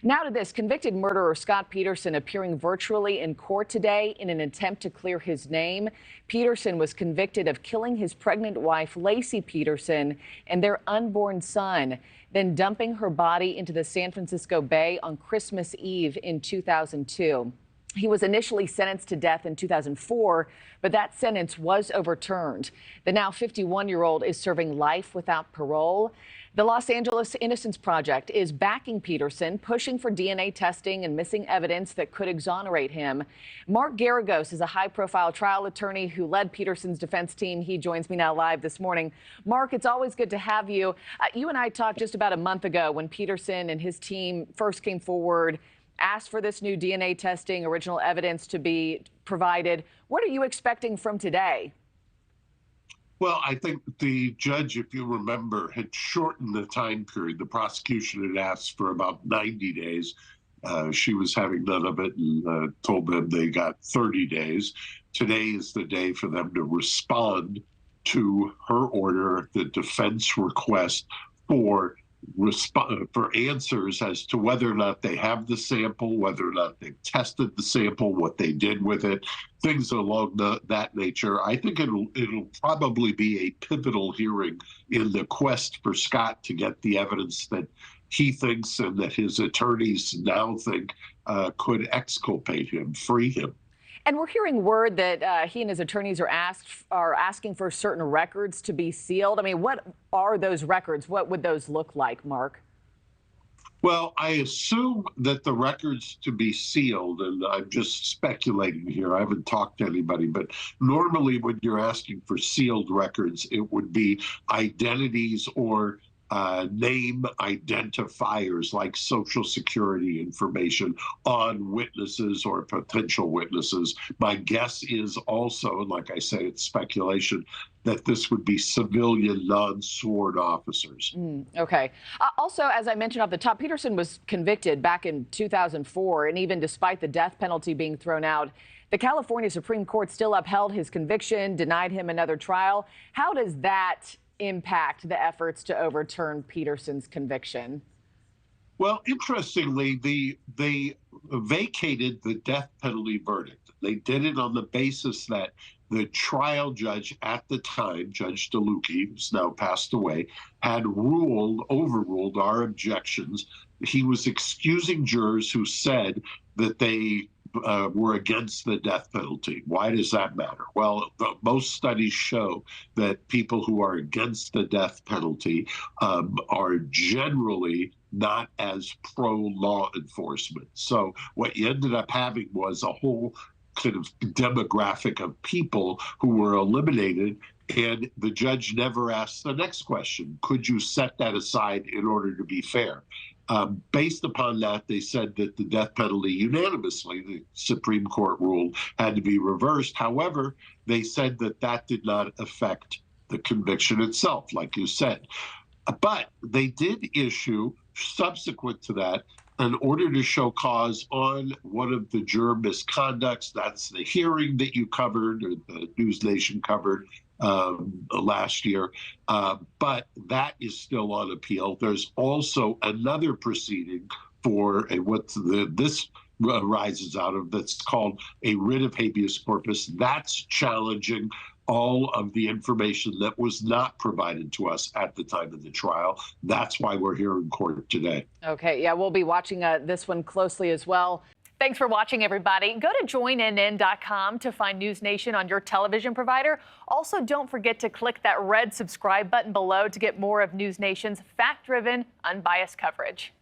Now to this, convicted murderer Scott Peterson appearing virtually in court today in an attempt to clear his name. Peterson was convicted of killing his pregnant wife, Lacey Peterson, and their unborn son, then dumping her body into the San Francisco Bay on Christmas Eve in 2002. He was initially sentenced to death in 2004, but that sentence was overturned. The now 51-year-old is serving life without parole. The Los Angeles Innocence Project is backing Peterson, pushing for DNA testing and missing evidence that could exonerate him. Mark Geragos is a high-profile trial attorney who led Peterson's defense team. He joins me now live this morning. Mark, it's always good to have you. You and I talked just about a month ago when Peterson and his team first came forward, asked for this new DNA testing, original evidence to be provided. What are you expecting from today? Well, I think the judge, if you remember, had shortened the time period. The prosecution had asked for about 90 days. She was having none of it and told them they got 30 days. Today is the day for them to respond to her order, the defense request for answers as to whether or not they have the sample, whether or not they tested the sample, what they did with it, things along that nature. I think it'll probably be a pivotal hearing in the quest for Scott to get the evidence that he thinks and that his attorneys now think could exculpate him, free him. And we're hearing word that he and his attorneys are asking for certain records to be sealed. I mean, what are those records? What would those look like, Mark? Well, I assume that the records to be sealed, and I'm just speculating here, I haven't talked to anybody, but normally when you're asking for sealed records, it would be identities or name identifiers like Social Security information on witnesses or potential witnesses. My guess is also, and like I say, it's speculation, that this would be civilian non-sworn officers. Okay. Also, as I mentioned off the top, Peterson was convicted back in 2004, and even despite the death penalty being thrown out, the California Supreme Court still upheld his conviction, denied him another trial. How does that impact the efforts to overturn Peterson's conviction? Well, interestingly, they vacated the death penalty verdict. They did it on the basis that the trial judge at the time, Judge DeLucchi, who's now passed away, had overruled our objections. He was excusing jurors who said that they were against the death penalty. Why does that matter? Well, most studies show that people who are against the death penalty are generally not as pro-law enforcement. So what you ended up having was a whole kind of demographic of people who were eliminated, and the judge never asked the next question. Could you set that aside in order to be fair? Based upon that, they said that the death penalty unanimously, the Supreme Court ruled, had to be reversed. However, they said that that did not affect the conviction itself, like you said. But they did issue, subsequent to that, an order to show cause on one of the juror misconducts. That's the hearing that you covered, or the NewsNation covered last year, but that is still on appeal. There's also another proceeding for this rises out of, that's called a writ of habeas corpus. That's challenging all of the information that was not provided to us at the time of the trial. That's why we're here in court today. Okay, yeah, we'll be watching this one closely as well. Thanks for watching, everybody. Go to joinnn.com to find NewsNation on your television provider. Also, don't forget to click that red subscribe button below to get more of NewsNation's fact-driven, unbiased coverage.